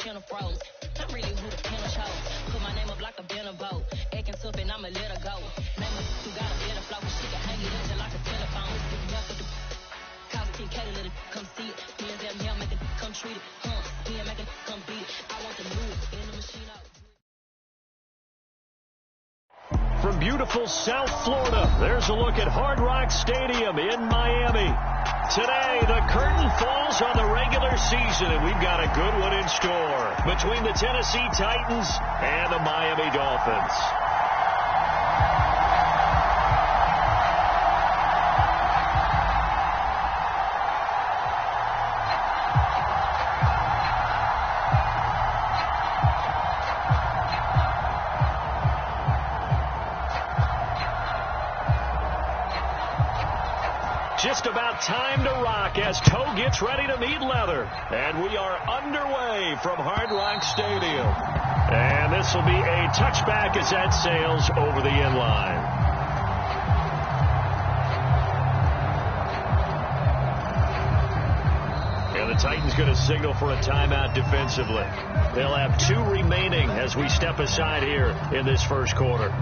Shanna froze. I'm really who the pen shows. Put my name up like a banner boat. Acting tough and I'ma let her go. Name her who got a better flow. She can hang it up just like a telephone. Call TK to let it come see it. Me and them here make it come treat it. Me and make it come beat it. I want the move in the machine out. From beautiful South Florida, there's a look at Hard Rock Stadium in Miami. Today, the curtain falls on the regular season, and we've got a good one in store between the Tennessee Titans and the Miami Dolphins. Just about time to rock as toe gets ready to meet leather. And we are underway from Hard Rock Stadium. And this will be a touchback as that sails over the end line. And the Titans going to signal for a timeout defensively. They'll have 2 remaining as we step aside here in this first quarter.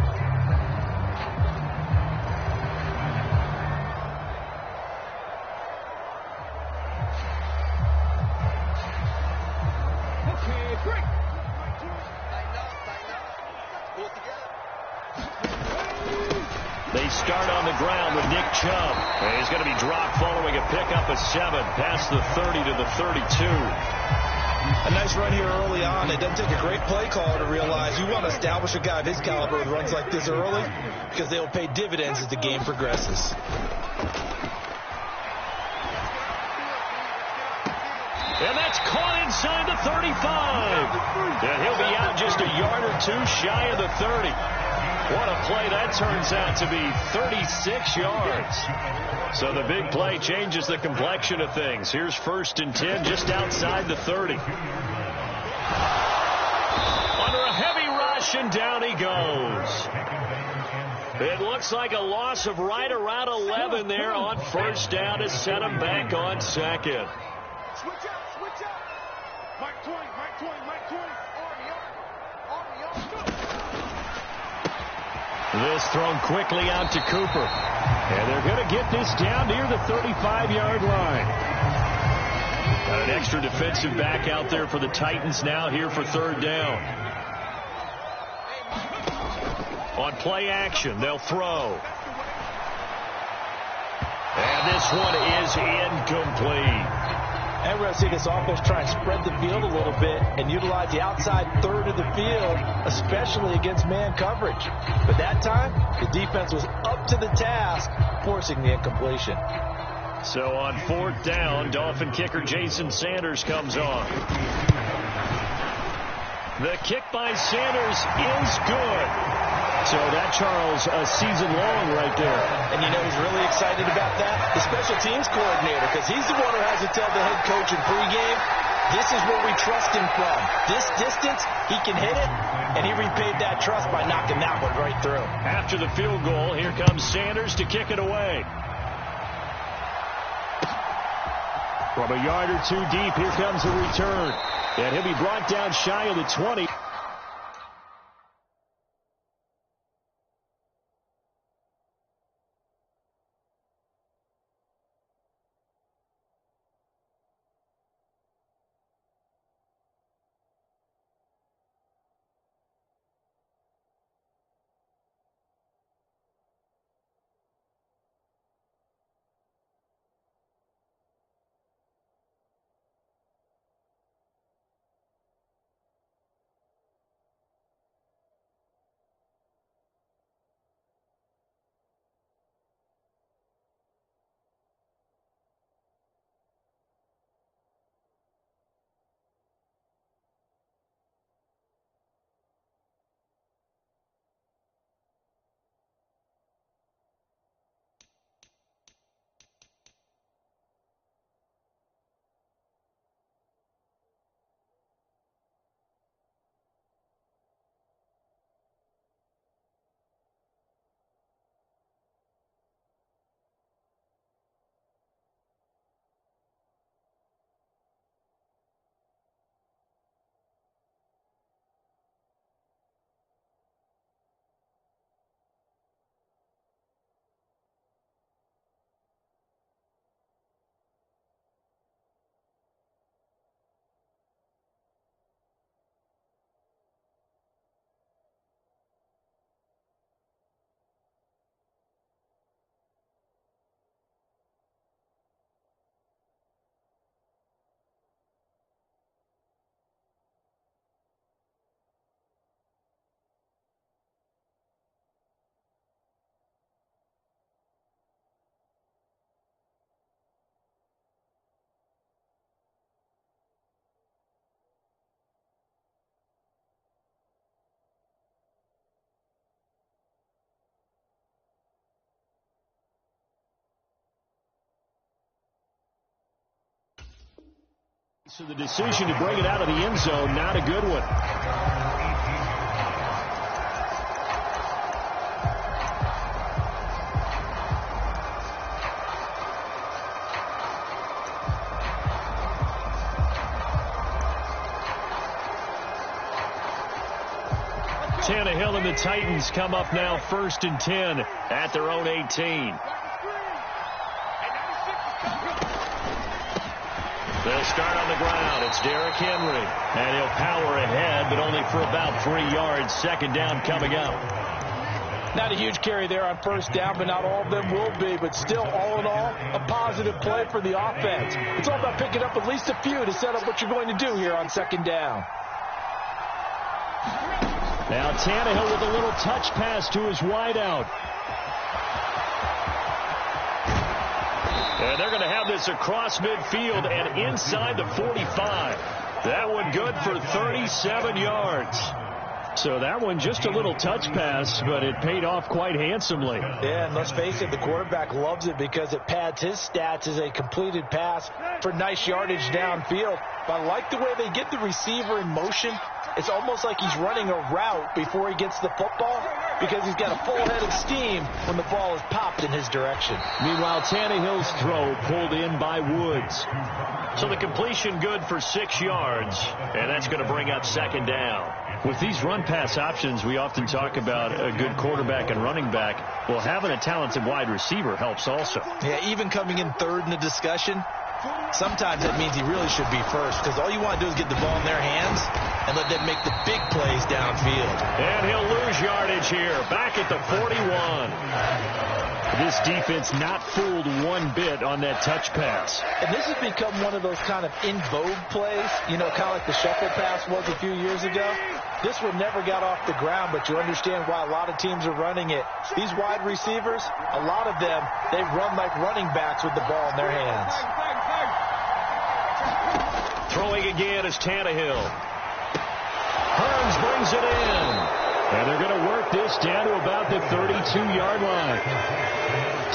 They start on the ground with Nick Chubb. And he's going to be dropped following a pickup of 7 past the 30 to the 32. A nice run here early on. It doesn't take a great play caller to realize you want to establish a guy of his caliber with runs like this early because they will pay dividends as the game progresses. And that's caught inside the 35. And he'll be out just a yard or 2 shy of the 30. What a play that turns out to be, 36 yards. So the big play changes the complexion of things. Here's 1st and 10 just outside the 30. Under a heavy rush, and down he goes. It looks like a loss of right around 11 there on 1st down to set him back on 2nd. Switch up. Mike 20. This thrown quickly out to Cooper. And they're going to get this down near the 35-yard line. Got an extra defensive back out there for the Titans now here for 3rd down. On play action, they'll throw. And this one is incomplete. And we're going to see this offense try and spread the field a little bit and utilize the outside third of the field, especially against man coverage. But that time, the defense was up to the task, forcing the incompletion. So on 4th down, Dolphin kicker Jason Sanders comes on. The kick by Sanders is good. So that, Charles, a season long right there. And you know he's really excited about that? The special teams coordinator, because he's the one who has to tell the head coach in pregame, this is where we trust him from. This distance, he can hit it, and he repaid that trust by knocking that one right through. After the field goal, here comes Sanders to kick it away. From a yard or 2 deep, here comes the return. And he'll be brought down shy of the 20. So the decision to bring it out of the end zone, not a good one. Tannehill and the Titans come up now 1st and 10 at their own 18. They'll start on the ground. It's Derrick Henry. And he'll power ahead, but only for about 3 yards. 2nd down coming up. Not a huge carry there on 1st down, but not all of them will be. But still, all in all, a positive play for the offense. It's all about picking up at least a few to set up what you're going to do here on 2nd down. Now Tannehill with a little touch pass to his wideout. And they're going to have this across midfield and inside the 45. That one good for 37 yards. So that one just a little touch pass, but it paid off quite handsomely. Yeah, and let's face it, the quarterback loves it because it pads his stats as a completed pass for nice yardage downfield. But I like the way they get the receiver in motion. It's almost like he's running a route before he gets the football because he's got a full head of steam when the ball is popped in his direction. Meanwhile, Tannehill's throw pulled in by Woods. So the completion good for 6 yards, and that's going to bring up 2nd down. With these run-pass options, we often talk about a good quarterback and running back. Well, having a talented wide receiver helps also. Yeah, even coming in 3rd in the discussion, sometimes that means he really should be 1st because all you want to do is get the ball in their hands and let them make the big plays downfield. And he'll lose yardage here, back at the 41. This defense not fooled one bit on that touch pass. And this has become one of those kind of in vogue plays, you know, kind of like the shuffle pass was a few years ago. This one never got off the ground, but you understand why a lot of teams are running it. These wide receivers, a lot of them, they run like running backs with the ball in their hands. Throwing again is Tannehill. Hearns brings it in. And they're going to work this down to about the 32-yard line.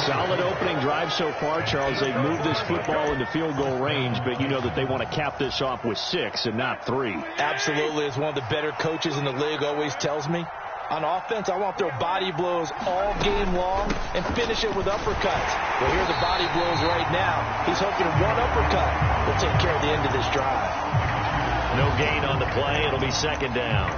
Solid opening drive so far, Charles. They've moved this football into field goal range, but you know that they want to cap this off with 6 and not 3. Absolutely. As one of the better coaches in the league always tells me, on offense, I want to throw body blows all game long and finish it with uppercuts. Well, here are the body blows right now. He's hoping one uppercut will take care of the end of this drive. No gain on the play. It'll be 2nd down.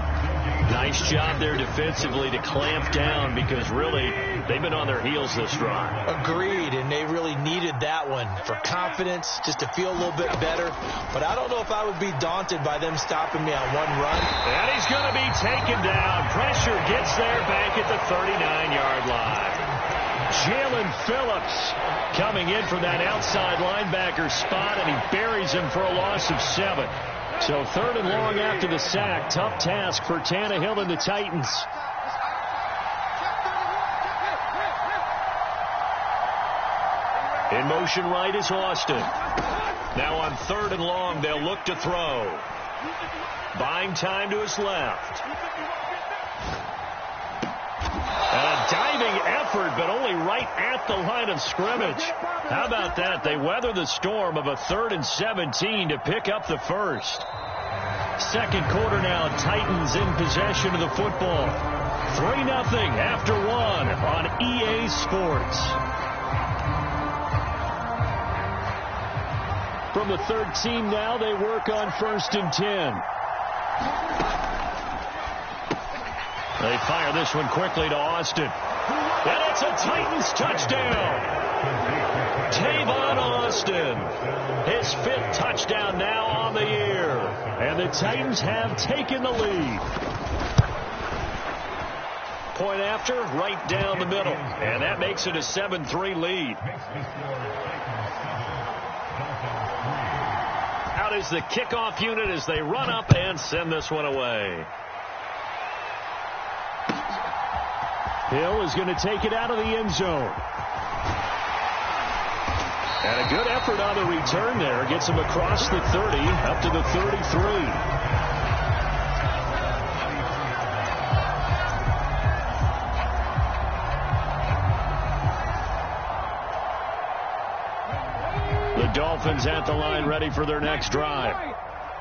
Nice job there defensively to clamp down because really they've been on their heels this drive. Agreed, and they really needed that one for confidence, just to feel a little bit better. But I don't know if I would be daunted by them stopping me on one run. And he's going to be taken down. Pressure gets there back at the 39-yard line. Jalen Phillips coming in from that outside linebacker spot, and he buries him for a loss of 7. So 3rd and long after the sack. Tough task for Tannehill and the Titans. In motion right is Austin. Now on 3rd and long, they'll look to throw. Buying time to his left. A diving effort, but only right at the line of scrimmage. How about that? They weather the storm of a 3rd and 17 to pick up the 1st. 2nd quarter now, Titans in possession of the football. 3-0 after 1 on EA Sports. From the 13 now, they work on 1st and 10. They fire this one quickly to Austin. And it's a Titans touchdown. Tavon Austin. His 5th touchdown now on the year. And the Titans have taken the lead. Point after, right down the middle. And that makes it a 7-3 lead. Out is the kickoff unit as they run up and send this one away. Hill is going to take it out of the end zone. And a good effort on the return there. Gets him across the 30, up to the 33. The Dolphins is at the line ready for their next drive.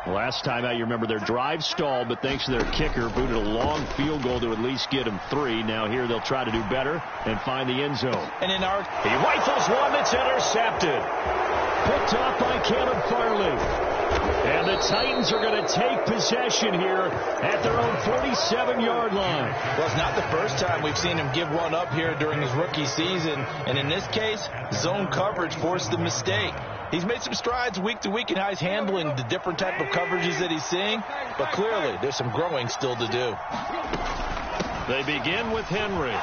Last time out, you remember their drive stalled, but thanks to their kicker, booted a long field goal to at least get them 3. Now here they'll try to do better and find the end zone. And in our... He rifles one that's intercepted. Picked off by Caleb Farley. And the Titans are going to take possession here at their own 47-yard line. Well, it's not the first time we've seen him give one up here during his rookie season. And in this case, zone coverage forced the mistake. He's made some strides week to week in how he's handling the different type of coverages that he's seeing. But clearly, there's some growing still to do. They begin with Henry.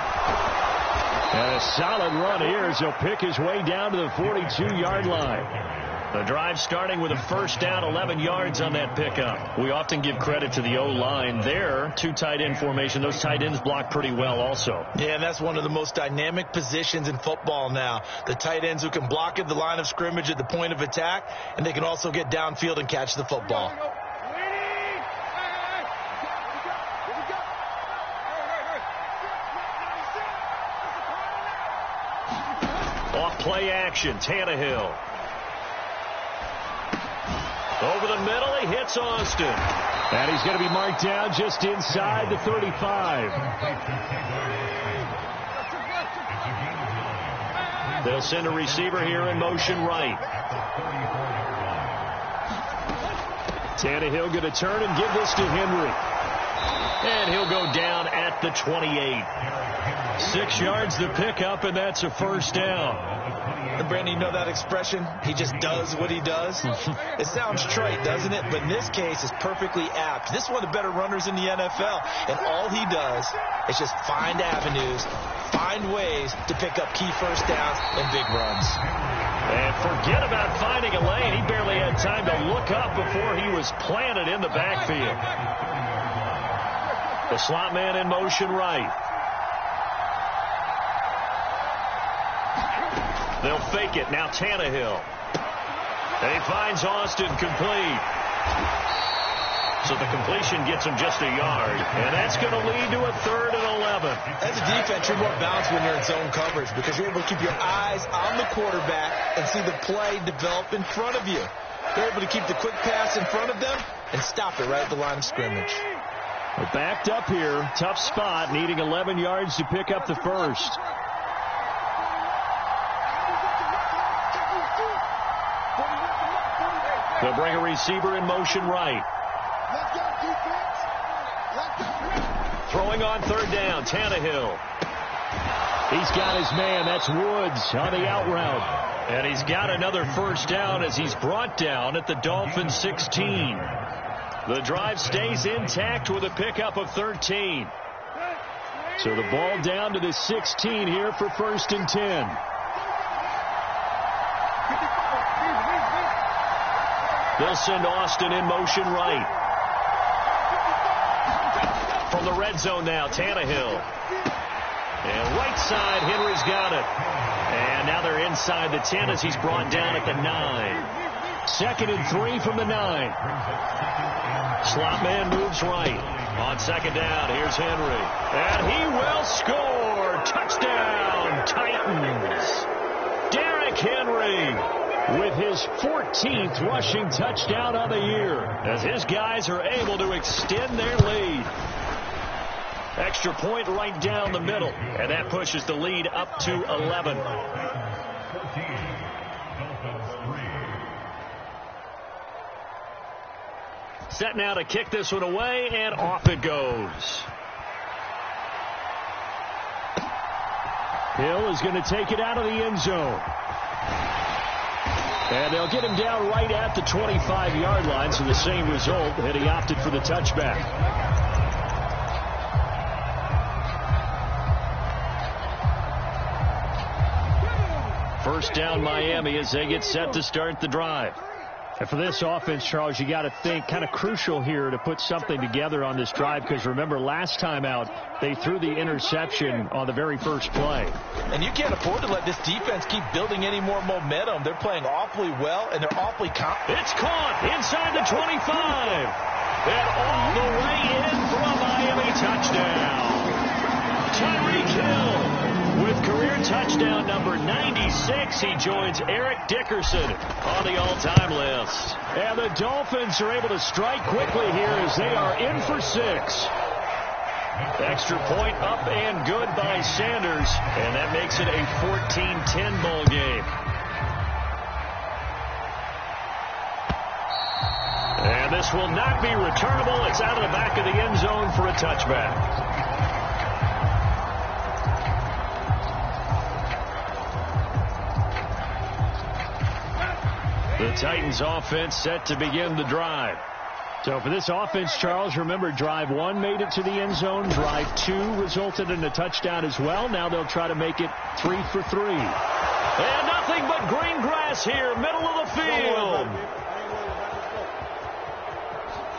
And a solid run here as he'll pick his way down to the 42-yard line. The drive starting with a first down, 11 yards on that pickup. We often give credit to the O-line there. 2 tight end formation. Those tight ends block pretty well also. Yeah, and that's one of the most dynamic positions in football now. The tight ends who can block at the line of scrimmage at the point of attack, and they can also get downfield and catch the football. Off play action, Tannehill. Over the middle, he hits Austin. And he's going to be marked down just inside the 35. They'll send a receiver here in motion right. Tannehill going to turn and give this to Henry. And he'll go down at the 28. 6 yards the pickup, and that's a first down. And Brandon, you know that expression? He just does what he does. It sounds trite, doesn't it? But in this case, it's perfectly apt. This is one of the better runners in the NFL. And all he does is just find avenues, find ways to pick up key first downs and big runs. And forget about finding a lane. He barely had time to look up before he was planted in the backfield. The slot man in motion right. They'll fake it. Now Tannehill. And he finds Austin complete. So the completion gets him just a yard. And that's going to lead to a 3rd and 11. As a defense, you're more balanced when you're in zone coverage because you're able to keep your eyes on the quarterback and see the play develop in front of you. They're able to keep the quick pass in front of them and stop it right at the line of scrimmage. We're backed up here. Tough spot, needing 11 yards to pick up the first. They'll bring a receiver in motion right. Throwing on 3rd down, Tannehill. He's got his man. That's Woods on the out route. And he's got another first down as he's brought down at the Dolphins 16. The drive stays intact with a pickup of 13. So the ball down to the 16 here for 1st and 10. They'll send Austin in motion right. From the red zone now, Tannehill. And right side, Henry's got it. And now they're inside the 10 as he's brought down at the 9. 2nd and 3 from the 9. Slot man moves right. On 2nd down, here's Henry. And he will score. Touchdown, Titans. Derrick Henry with his 14th rushing touchdown of the year as his guys are able to extend their lead. Extra point right down the middle, and that pushes the lead up to 11. Set now to kick this one away, and off it goes. Hill is going to take it out of the end zone. And they'll get him down right at the 25-yard line, so the same result, and he opted for the touchback. First down Miami as they get set to start the drive. And for this offense, Charles, you got to think kind of crucial here to put something together on this drive because remember last time out they threw the interception on the very first play. And you can't afford to let this defense keep building any more momentum. They're playing awfully well and they're awfully confident. It's caught inside the 25 and all the way in for a Miami touchdown. Tyreek Hill with career touchdown number 96. He joins Eric Dickerson on the all-time list. And the Dolphins are able to strike quickly here as they are in for 6. Extra point up and good by Sanders, and that makes it a 14-10 ball game. And this will not be returnable. It's out of the back of the end zone for a touchback. The Titans offense set to begin the drive. So for this offense, Charles, remember drive 1 made it to the end zone. Drive 2 resulted in a touchdown as well. Now they'll try to make it 3 for 3. And nothing but green grass here, middle of the field.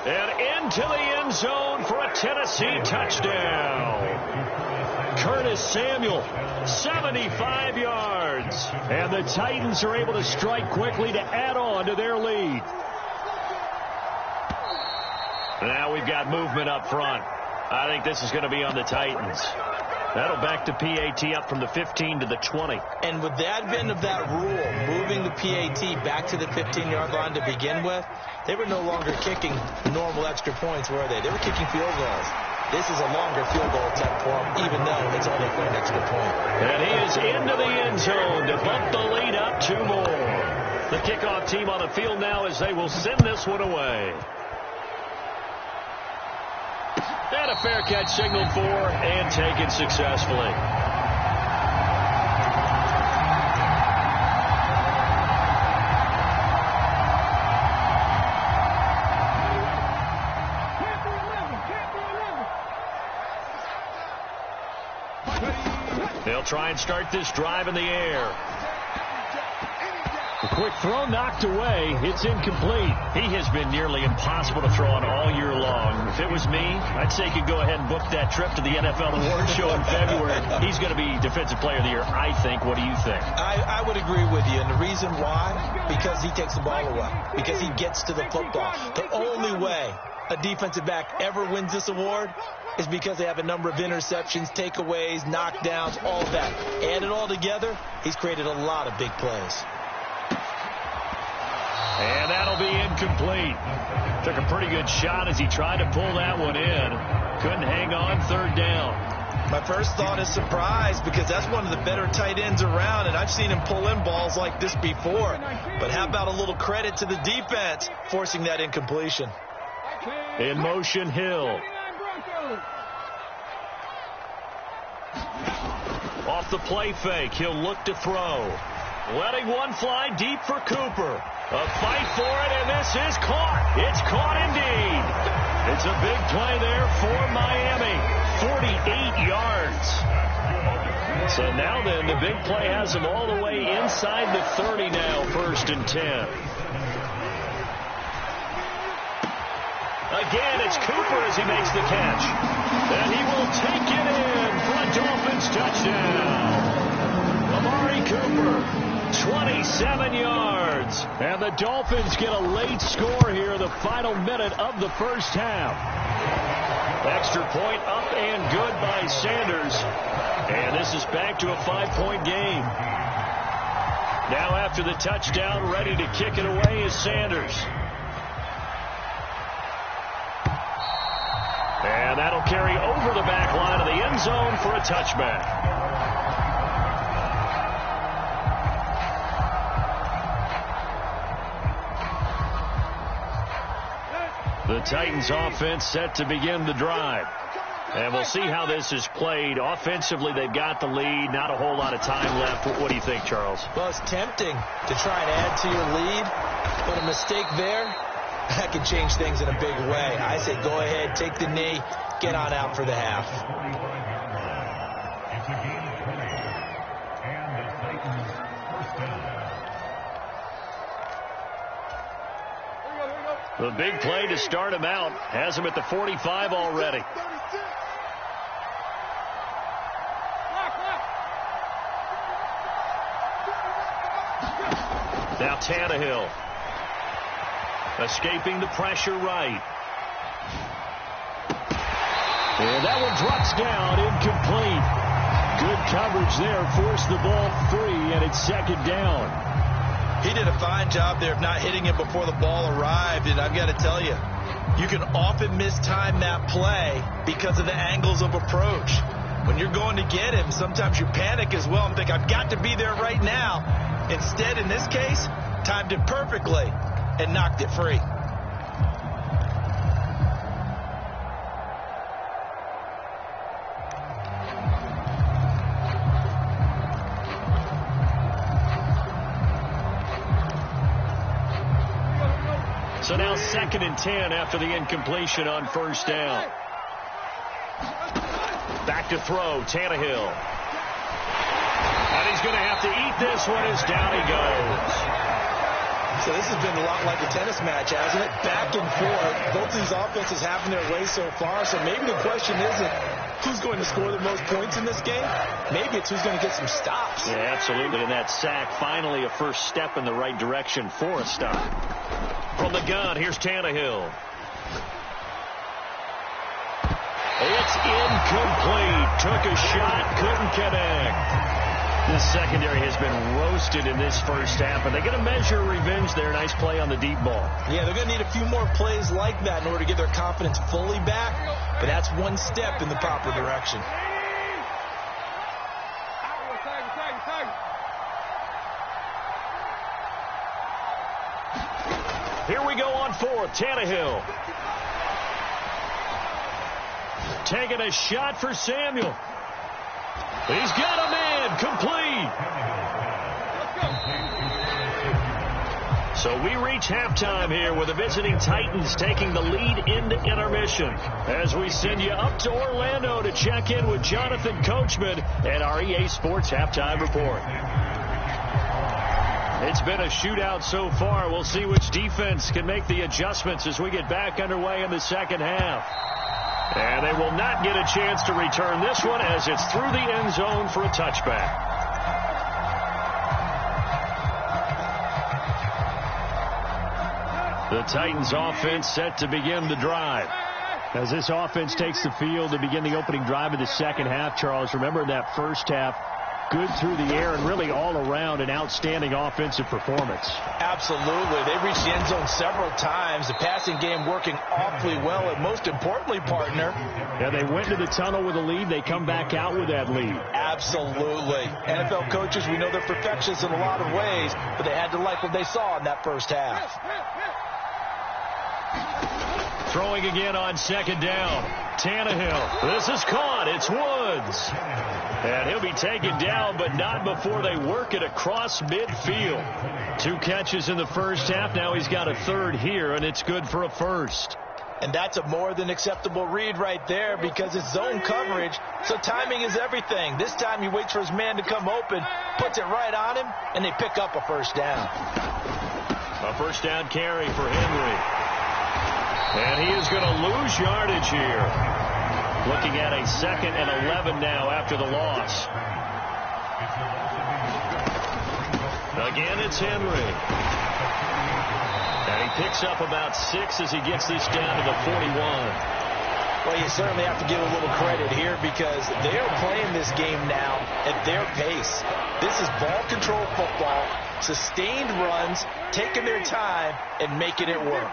And into the end zone for a Tennessee touchdown. Curtis Samuel, 75 yards. And the Titans are able to strike quickly to add on to their lead. Now we've got movement up front. I think this is going to be on the Titans. That'll back the PAT up from the 15 to the 20. And with the advent of that rule, moving the PAT back to the 15-yard line to begin with, they were no longer kicking normal extra points, were they? They were kicking field goals. This is a longer field goal attempt for them, even though it's only for an extra point. And he is into the end zone to bump the lead up 2 more. The kickoff team on the field now as they will send this one away. And a fair catch signaled for and taken successfully. They'll try and start this drive in the air. A quick throw knocked away. It's incomplete. He has been nearly impossible to throw on all year long. If it was me, I'd say you could go ahead and book that trip to the NFL Awards Show in February. He's going to be Defensive Player of the Year, I think. What do you think? I would agree with you. And the reason why? Because he takes the ball away. Because he gets to the football. The only way a defensive back ever wins this award is because they have a number of interceptions, takeaways, knockdowns, all of that. Add it all together, he's created a lot of big plays. And that'll be incomplete. Took a pretty good shot as he tried to pull that one in. Couldn't hang on, 3rd down. My first thought is surprise, because that's one of the better tight ends around, and I've seen him pull in balls like this before. But how about a little credit to the defense forcing that incompletion? In motion, Hill. Off the play fake, he'll look to throw. Letting one fly deep for Cooper. A fight for it, and this is caught. It's caught indeed. It's a big play there for Miami. 48 yards. So now then, the big play has them all the way inside the 30 now, 1st and 10. Again, it's Cooper as he makes the catch. And he will take it in for a Dolphins touchdown. Amari Cooper. 27 yards. And the Dolphins get a late score here, the final minute of the first half. Extra point up and good by Sanders. And this is back to a 5-point game. Now after the touchdown, ready to kick it away is Sanders. And that'll carry over the back line of the end zone for a touchback. The Titans offense set to begin the drive. And we'll see how this is played. Offensively, they've got the lead. Not a whole lot of time left. What do you think, Charles? Well, it's tempting to try and add to your lead. But a mistake there, that can change things in a big way. I say go ahead, take the knee, get on out for the half. The big play to start him out has him at the 45 already. Now Tannehill. Escaping the pressure right. And that one drops down, incomplete. Good coverage there. Forced the ball free, and it's second down. He did a fine job there of not hitting it before the ball arrived, and I've got to tell you, you can often mistime that play because of the angles of approach. When you're going to get him, sometimes you panic as well and think, I've got to be there right now. Instead, in this case, timed it perfectly and knocked it free. So now 2nd and 10 after the incompletion on first down. Back to throw, Tannehill. And he's going to have to eat this one as down he goes. So this has been a lot like a tennis match, hasn't it? Back and forth. Both these offenses having their way so far. So maybe the question isn't who's going to score the most points in this game. Maybe it's who's going to get some stops. Yeah, absolutely. And that sack, finally a first step in the right direction for a stop. From the gun, here's Tannehill. It's incomplete. Took a shot, couldn't connect. The secondary has been roasted in this first half, and they're going to measure revenge there. Nice play on the deep ball. Yeah, they're going to need a few more plays like that in order to get their confidence fully back, but that's one step in the proper direction. Here we go on 4th. Tannehill. Taking a shot for Samuel. He's got a man. Complete. So we reach halftime here with the visiting Titans taking the lead into intermission. As we send you up to Orlando to check in with Jonathan Coachman and our EA Sports Halftime Report. It's been a shootout so far. We'll see which defense can make the adjustments as we get back underway in the second half. And they will not get a chance to return this one as it's through the end zone for a touchback. The Titans offense set to begin the drive. As this offense takes the field to begin the opening drive of the second half, Charles, remember that first half, good through the air and really all around an outstanding offensive performance. Absolutely. They reached the end zone several times. The passing game working awfully well. And most importantly, partner. Yeah, they went to the tunnel with a lead. They come back out with that lead. Absolutely. NFL coaches, we know they're perfectionists in a lot of ways, but they had to like what they saw in that first half. Throwing again on second down. Tannehill. This is caught. It's Woods. And he'll be taken down, but not before they work it across midfield. 2 catches in the first half. Now he's got a third here, and it's good for a first. And that's a more than acceptable read right there because it's zone coverage, so timing is everything. This time he waits for his man to come open, puts it right on him, and they pick up a first down. A first down carry for Henry. And he is going to lose yardage here. Looking at a 2nd and 11 now after the loss. Again, it's Henry. And he picks up about 6 as he gets this down to the 41. Well, you certainly have to give a little credit here because they are playing this game now at their pace. This is ball control football, sustained runs, taking their time, and making it work.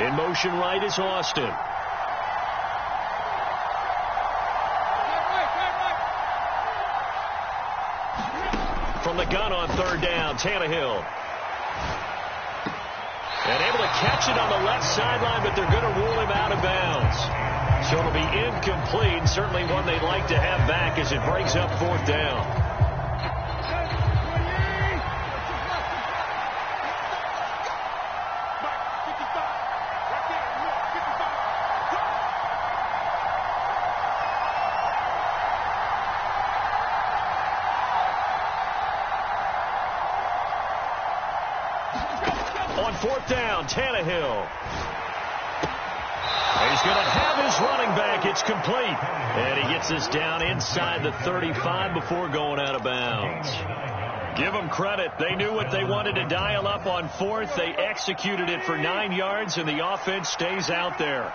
In motion right is Austin. From the gun on third down, Tannehill. And able to catch it on the left sideline, but they're going to rule him out of bounds. So it'll be incomplete, certainly one they'd like to have back as it brings up 4th down. On 4th down, Tannehill. He's going to have his running back. It's complete. And he gets this down inside the 35 before going out of bounds. Give them credit. They knew what they wanted to dial up on 4th. They executed it for 9 yards, and the offense stays out there.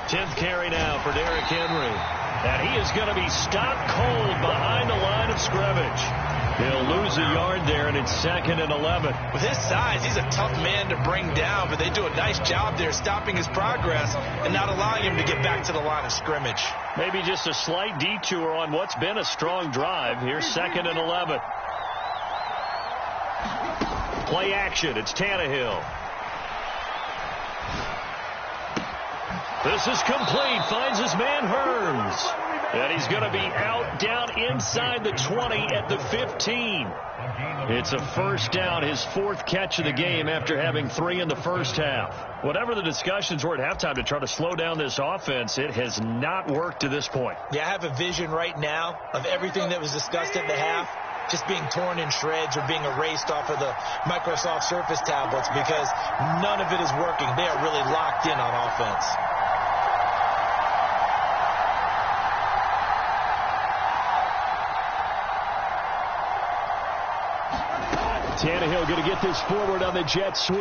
10th carry now for Derrick Henry. And he is going to be stopped cold behind the line of scrimmage. He'll lose a yard there, and it's 2nd and 11. With his size, he's a tough man to bring down, but they do a nice job there stopping his progress and not allowing him to get back to the line of scrimmage. Maybe just a slight detour on what's been a strong drive. Here's 2nd and 11. Play action. It's Tannehill. This is complete. Finds his man Hearns. And he's going to be out down inside the 20 at the 15. It's a first down, his 4th catch of the game after having 3 in the first half. Whatever the discussions were at halftime to try to slow down this offense, it has not worked to this point. Yeah, I have a vision right now of everything that was discussed at the half just being torn in shreds or being erased off of the Microsoft Surface tablets because none of it is working. They are really locked in on offense. Tannehill going to get this forward on the jet sweep.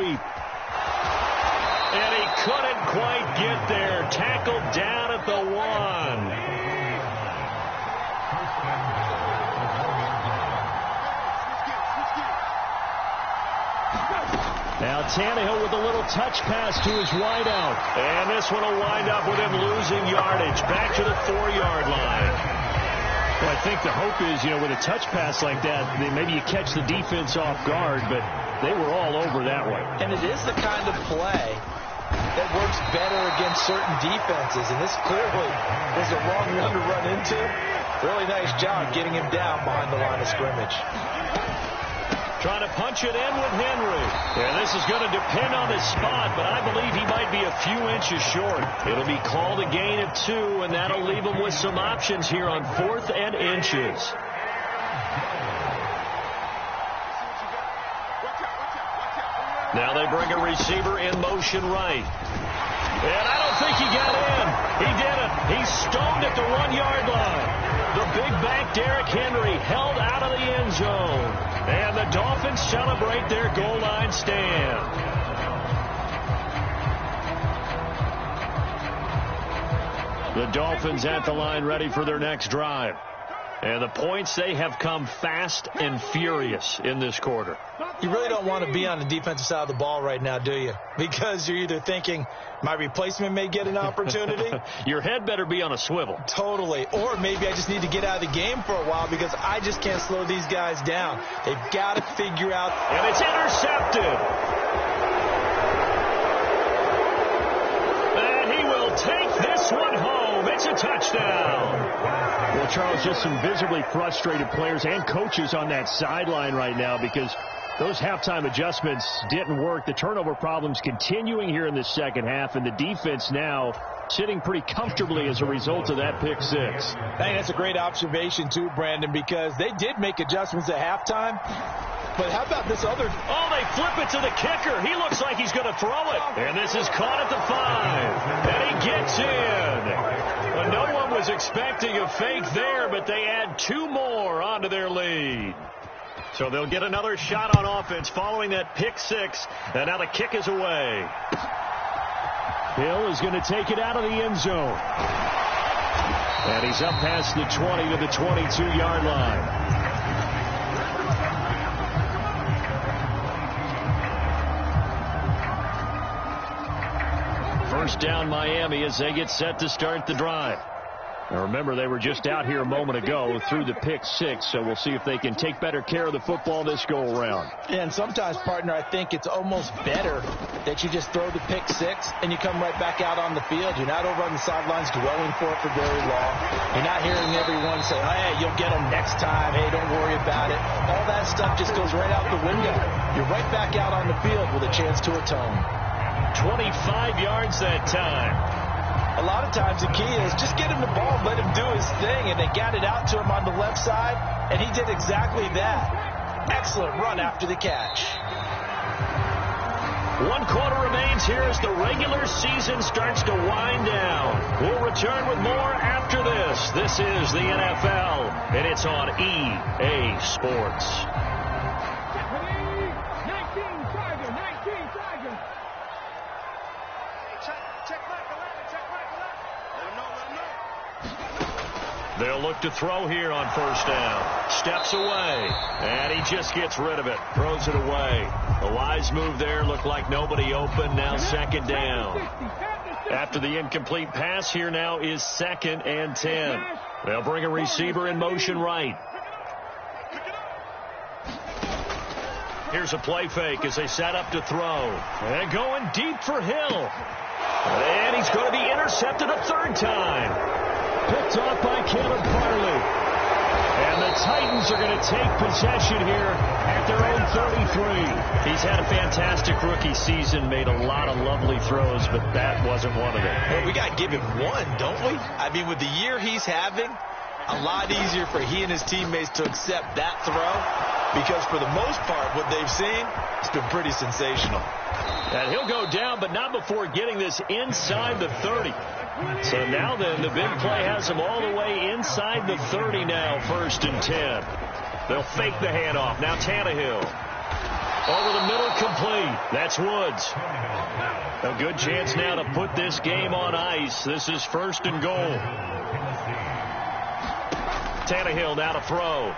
And he couldn't quite get there. Tackled down at the 1. Now Tannehill with a little touch pass to his wideout. And this one will wind up with him losing yardage. Back to the 4-yard line. Well, I think the hope is, with a touch pass like that, maybe you catch the defense off guard, but they were all over that way. And it is the kind of play that works better against certain defenses, and this clearly was the wrong one to run into. Really nice job getting him down behind the line of scrimmage. Trying to punch it in with Henry. And this is going to depend on his spot, but I believe he might be a few inches short. It'll be called a gain of 2, and that'll leave him with some options here on 4th and inches. Now they bring a receiver in motion right. And I don't think he got in. He didn't. He stoned at the 1-yard line. The big back Derrick Henry held out of the end zone. And the Dolphins celebrate their goal line stand. The Dolphins at the line ready for their next drive. And the points, they have come fast and furious in this quarter. You really don't want to be on the defensive side of the ball right now, do you? Because you're either thinking, my replacement may get an opportunity. Your head better be on a swivel. Totally. Or maybe I just need to get out of the game for a while because I just can't slow these guys down. They've got to figure out. And it's intercepted. And he will take this one home. It's a touchdown. Well, Charles, just some visibly frustrated players and coaches on that sideline right now because those halftime adjustments didn't work. The turnover problems continuing here in the second half, and the defense now sitting pretty comfortably as a result of that pick 6. I think that's a great observation, too, Brandon, because they did make adjustments at halftime. But how about this other? Oh, they flip it to the kicker. He looks like he's going to throw it. And this is caught at the 5. And he gets in. Well, no one was expecting a fake there, but they add 2 more onto their lead. So they'll get another shot on offense following that pick 6. And now the kick is away. Hill is going to take it out of the end zone. And he's up past the 20 to the 22-yard line. First down Miami as they get set to start the drive. Now remember, they were just out here a moment ago through the pick 6, so we'll see if they can take better care of the football this go-around. And sometimes, partner, I think it's almost better that you just throw the pick 6 and you come right back out on the field. You're not over on the sidelines dwelling for it for very long. You're not hearing everyone say, hey, you'll get them next time. Hey, don't worry about it. All that stuff just goes right out the window. You're right back out on the field with a chance to atone. 25 yards that time. A lot of times the key is just get him the ball, let him do his thing, and they got it out to him on the left side, and he did exactly that. Excellent run after the catch. 1 quarter remains here as the regular season starts to wind down. We'll return with more after this. This is the NFL, and it's on EA Sports. Check back. They'll look to throw here on first down. Steps away, and he just gets rid of it. Throws it away. A wise move there. Looked like nobody open. Now second down. After the incomplete pass, here now is 2nd and 10. They'll bring a receiver in motion right. Here's a play fake as they set up to throw. And going deep for Hill. And he's going to be intercepted a third time. Picked off by Caleb Farley. And the Titans are going to take possession here at their own 33. He's had a fantastic rookie season, made a lot of lovely throws, but that wasn't one of them. Well, we got to give him one, don't we? I mean, with the year he's having, a lot easier for he and his teammates to accept that throw. Because for the most part, what they've seen, it's been pretty sensational. And he'll go down, but not before getting this inside the 30. So now then, the big play has him all the way inside the 30 now, 1st and 10. They'll fake the handoff. Now Tannehill. Over the middle, complete. That's Woods. A good chance now to put this game on ice. This is 1st and goal. Tannehill now to throw.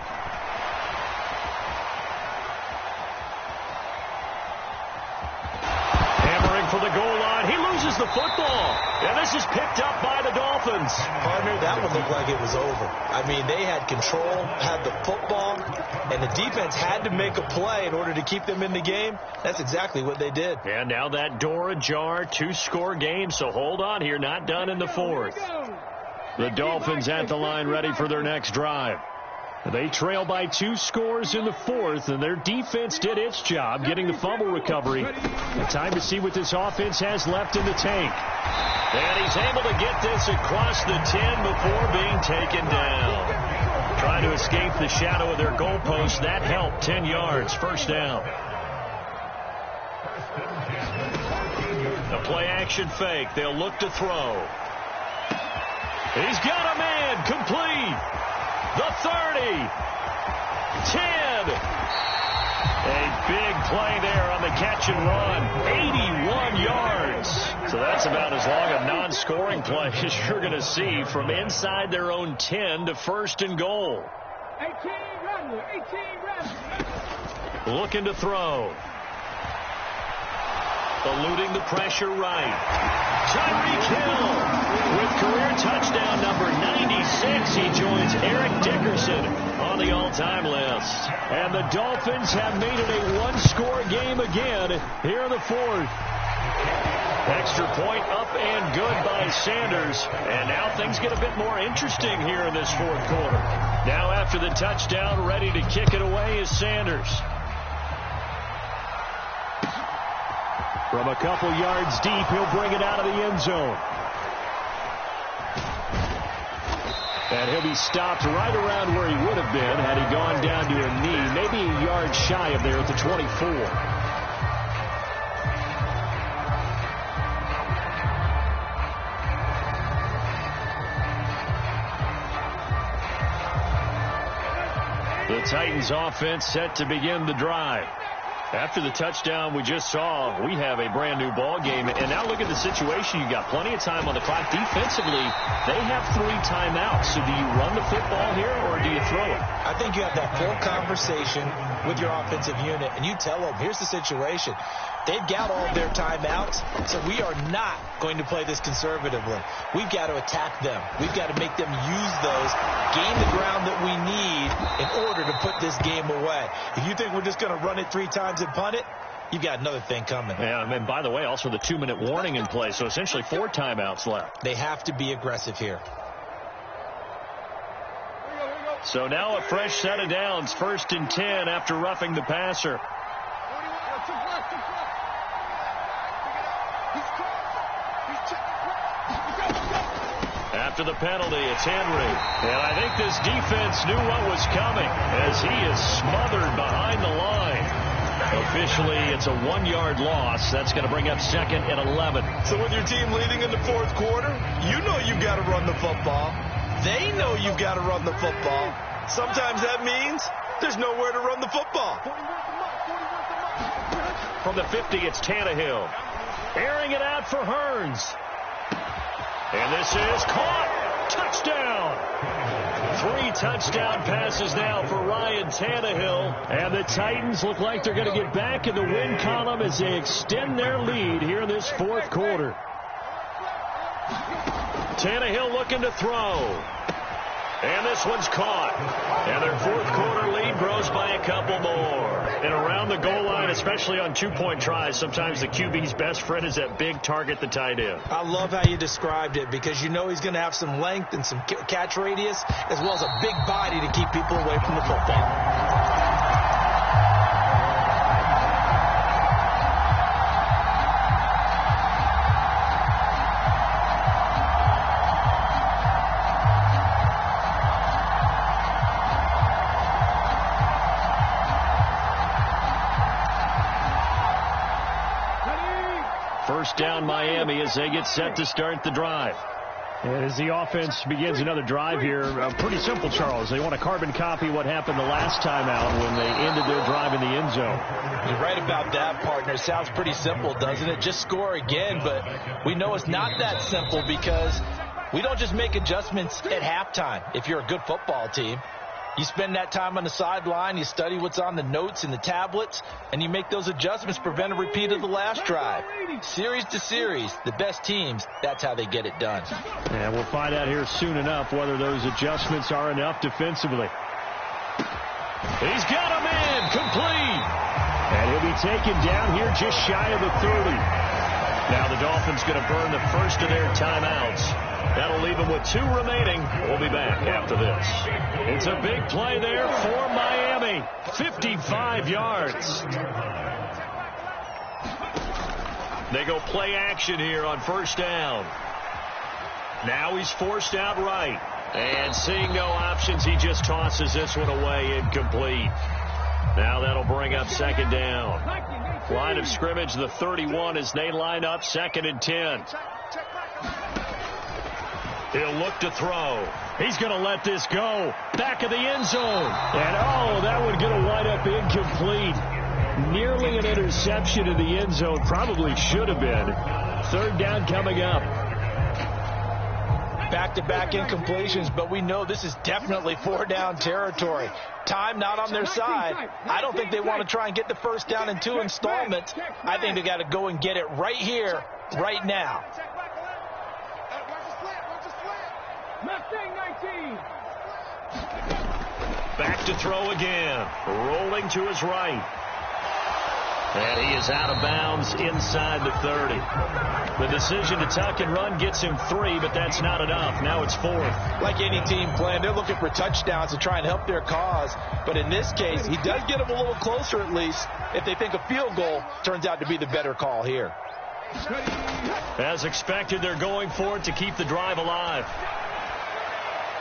For the goal line. He loses the football. And this is picked up by the Dolphins. Partner, that one looked like it was over. I mean, they had control, had the football, and the defense had to make a play in order to keep them in the game. That's exactly what they did. And now that door ajar, 2-score game, so hold on here. Not done in the 4th. The Dolphins at the line ready for their next drive. They trail by 2 scores in the 4th, and their defense did its job getting the fumble recovery. And time to see what this offense has left in the tank. And he's able to get this across the 10 before being taken down. Trying to escape the shadow of their goalpost. That helped. 10 yards. First down. A play-action fake. They'll look to throw. He's got a man. Complete. The 30, 10. A big play there on the catch and run. 81 yards. So that's about as long a non-scoring play as you're going to see from inside their own 10 to 1st and goal. 18 looking to throw. Eluding the pressure right. Tyreek Hill with career touchdown number 96. He joins Eric Dickerson on the all-time list. And the Dolphins have made it a 1-score game again here in the 4th. Extra point up and good by Sanders. And now things get a bit more interesting here in this 4th quarter. Now after the touchdown, ready to kick it away is Sanders. From a couple yards deep, he'll bring it out of the end zone. And he'll be stopped right around where he would have been had he gone down to a knee, maybe a yard shy of there at the 24. The Titans offense set to begin the drive. After the touchdown we just saw, we have a brand new ball game. And now look at the situation. You got plenty of time on the clock. Defensively, they have 3 timeouts. So do you run the football here or do you throw it? I think you have that full conversation with your offensive unit, and you tell them, here's the situation. They've got all of their timeouts, so we are not going to play this conservatively. We've got to attack them. We've got to make them use those, gain the ground that we need in order to put this game away. If you think we're just going to run it 3 times and punt it, you've got another thing coming. Yeah, and by the way, also the 2-minute warning in play, so essentially 4 timeouts left. They have to be aggressive here. So now a fresh set of downs, 1st and 10 after roughing the passer. After the penalty, it's Henry. And I think this defense knew what was coming as he is smothered behind the line. Officially, it's a 1-yard loss. That's going to bring up 2nd and 11. So with your team leading in the 4th quarter, you know you've got to run the football. They know you've got to run the football. Sometimes that means there's nowhere to run the football. From the 50, it's Tannehill. Airing it out for Hearns. And this is caught. Touchdown. 3 touchdown passes now for Ryan Tannehill. And the Titans look like they're going to get back in the win column as they extend their lead here in this fourth quarter. Tannehill looking to throw. And this one's caught. And their fourth quarter lead grows by a couple more. And around the goal line, especially on 2-point tries, sometimes the QB's best friend is that big target, the tight end. I love how you described it because you know he's going to have some length and some catch radius as well as a big body to keep people away from the football. First down Miami as they get set to start the drive. And as the offense begins another drive here, pretty simple, Charles. They want to carbon copy what happened the last time out when they ended their drive in the end zone. You're right about that, partner. Sounds pretty simple, doesn't it? Just score again, but we know it's not that simple because we don't just make adjustments at halftime. If you're a good football team, you spend that time on the sideline, you study what's on the notes and the tablets, and you make those adjustments, prevent a repeat of the last drive. Series to series, the best teams, that's how they get it done. And we'll find out here soon enough whether those adjustments are enough defensively. He's got him in, complete. And he'll be taken down here just shy of the 30. Now the Dolphins going to burn the first of their timeouts. That'll leave them with 2 remaining. We'll be back after this. It's a big play there for Miami. 55 yards. They go play action here on first down. Now he's forced out right. And seeing no options, he just tosses this one away incomplete. Now that'll bring up second down. Line of scrimmage, the 31 as they line up 2nd and 10. He'll look to throw. He's going to let this go. Back of the end zone. And, oh, that one going to wind up incomplete. Nearly an interception in the end zone. Probably should have been. Third down coming up. Back-to-back incompletions, but we know this is definitely 4-down territory. Time not on their side. I don't think they want to try and get the first down in 2 installments. I think they got to go and get it right here, right now. Back to throw again. Rolling to his right. And he is out of bounds inside the 30. The decision to tuck and run gets him 3, but that's not enough. Now it's 4th. Like any team playing, they're looking for touchdowns to try and help their cause. But in this case, he does get them a little closer at least if they think a field goal turns out to be the better call here. As expected, they're going for it to keep the drive alive.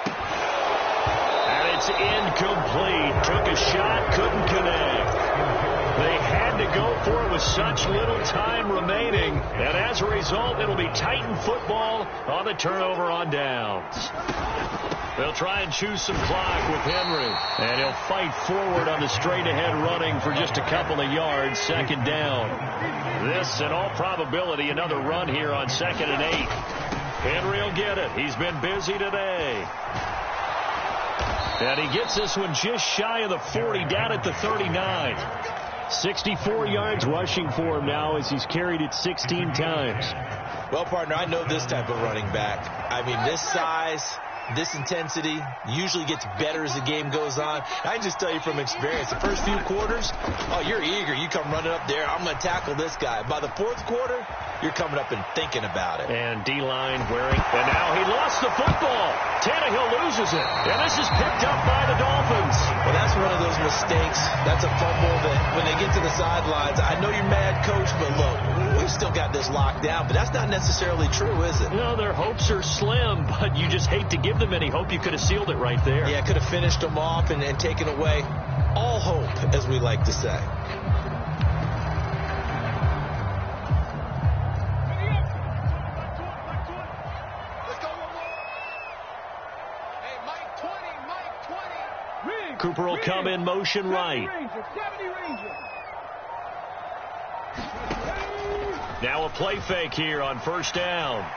And it's incomplete. Took a shot, couldn't connect. They had to go for it with such little time remaining. And as a result, it'll be Titan football on the turnover on downs. They'll try and choose some clock with Henry. And he'll fight forward on the straight-ahead running for just a couple of yards. Second down. This, in all probability, another run here on 2nd and 8. Henry will get it. He's been busy today. And he gets this one just shy of the 40, down at the 39. 64 yards rushing for him now as he's carried it 16 times. Well, partner, I know this type of running back. I mean, this size, this intensity usually gets better as the game goes on. I can just tell you from experience, the first few quarters, oh, you're eager. You come running up there. I'm going to tackle this guy. By the 4th quarter, you're coming up and thinking about it. And D-line wearing. And now he lost the football. Tannehill loses it. And this is picked up by the Dolphins. Well, that's one of those mistakes. That's a fumble that when they get to the sidelines, I know you're mad, coach, but look, we've still got this locked down. But that's not necessarily true, is it? No, their hopes are slim, but you just hate to give them any hope. You could have sealed it right there. Yeah, could have finished them off and taken away all hope, as we like to say. Cooper will come in motion right. Now a play fake here on first down.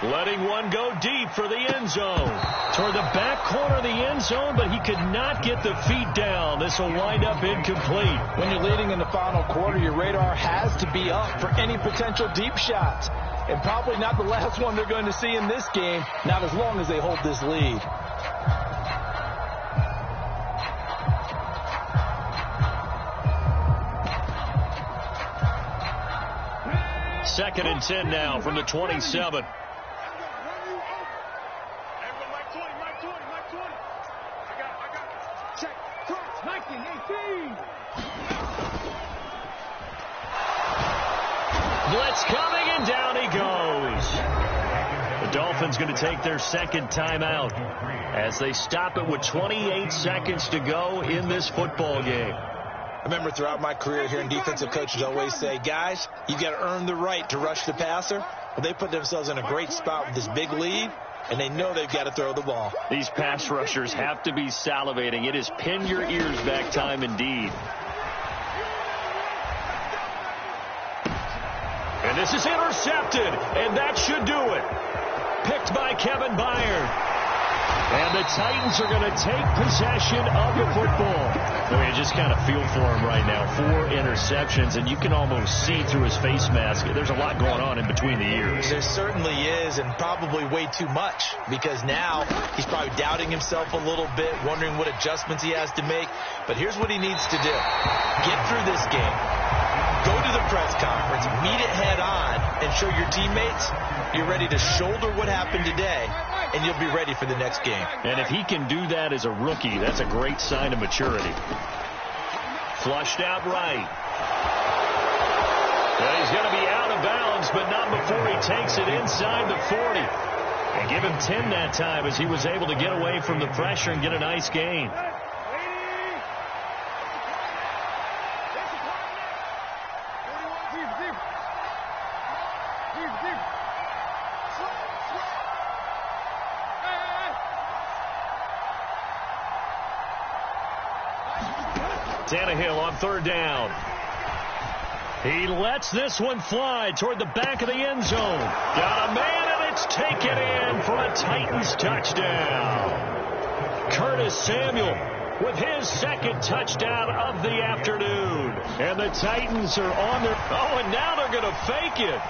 letting one go deep for the end zone. Toward the back corner of the end zone, but he could not get the feet down. This will wind up incomplete. When you're leading in the final quarter, your radar has to be up for any potential deep shots. And probably not the last one they're going to see in this game, not as long as they hold this lead. Second and 10 now from the 27. Blitz coming, and down he goes. The Dolphins going to take their second timeout as they stop it with 28 seconds to go in this football game. I remember throughout my career hearing defensive coaches always say, guys, you've got to earn the right to rush the passer. Well, they put themselves in a great spot with this big lead, and they know they've got to throw the ball. These pass rushers have to be salivating. It is pin your ears back time indeed. And this is intercepted, and that should do it. Picked by Kevin Byard. And the Titans are going to take possession of the football. I mean, just kind of feel for him right now. 4 interceptions, and you can almost see through his face mask. There's a lot going on in between the ears. There certainly is, and probably way too much, because now he's probably doubting himself a little bit, wondering what adjustments he has to make. But here's what he needs to do. Get through this game. Go to the press conference, meet it head on, and show your teammates you're ready to shoulder what happened today, and you'll be ready for the next game. And if he can do that as a rookie, that's a great sign of maturity. Flushed out right. And he's going to be out of bounds, but not before he takes it inside the 40. And give him 10 that time as he was able to get away from the pressure and get a nice gain. Tannehill on third down. He lets this one fly toward the back of the end zone. Got a man, and it's taken in for a Titans touchdown. Curtis Samuel with his second touchdown of the afternoon. And the Titans are on their... Oh, and now they're going to fake it.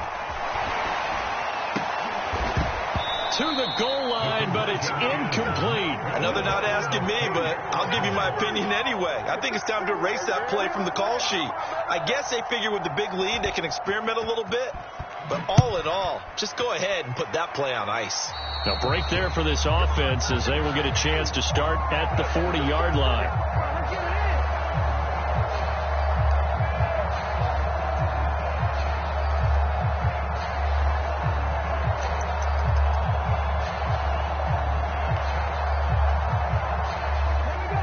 To the goal line, but it's incomplete. I know they're not asking me, but I'll give you my opinion anyway. I think it's time to erase that play from the call sheet. I guess they figure with the big lead they can experiment a little bit, but all in all, just go ahead and put that play on ice. Now break there for this offense as they will get a chance to start at the 40-yard line.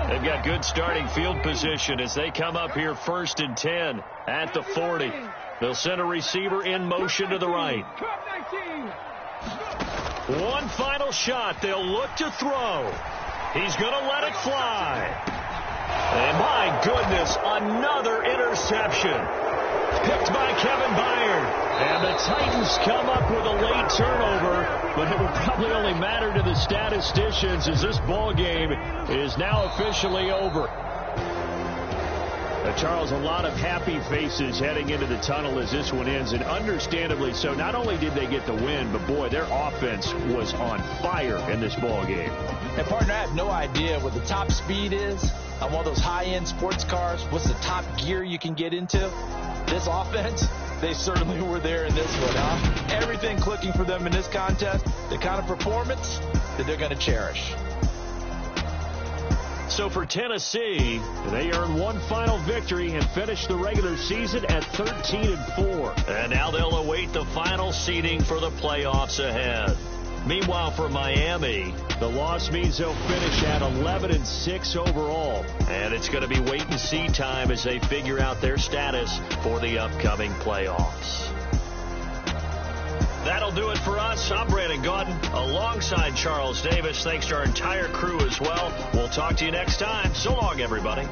They've got good starting field position as they come up here 1st and 10 at the 40. They'll send a receiver in motion to the right. One final shot. They'll look to throw. He's going to let it fly. And my goodness, another interception. Picked by Kevin Byard. And the Titans come up with a late turnover, but it will probably only matter to the statisticians as this ball game is now officially over. Now, Charles, a lot of happy faces heading into the tunnel as this one ends, and understandably so. Not only did they get the win, but boy, their offense was on fire in this ball game. And partner, I have no idea what the top speed is on one of those high-end sports cars. What's the top gear you can get into? This offense, they certainly were there in this one, huh? Everything clicking for them in this contest, the kind of performance that they're going to cherish. So for Tennessee, they earn one final victory and finish the regular season at 13-4. And now they'll await the final seeding for the playoffs ahead. Meanwhile, for Miami, the loss means they'll finish at 11-6 overall. And it's going to be wait-and-see time as they figure out their status for the upcoming playoffs. That'll do it for us. I'm Brandon Gaudin alongside Charles Davis. Thanks to our entire crew as well. We'll talk to you next time. So long, everybody.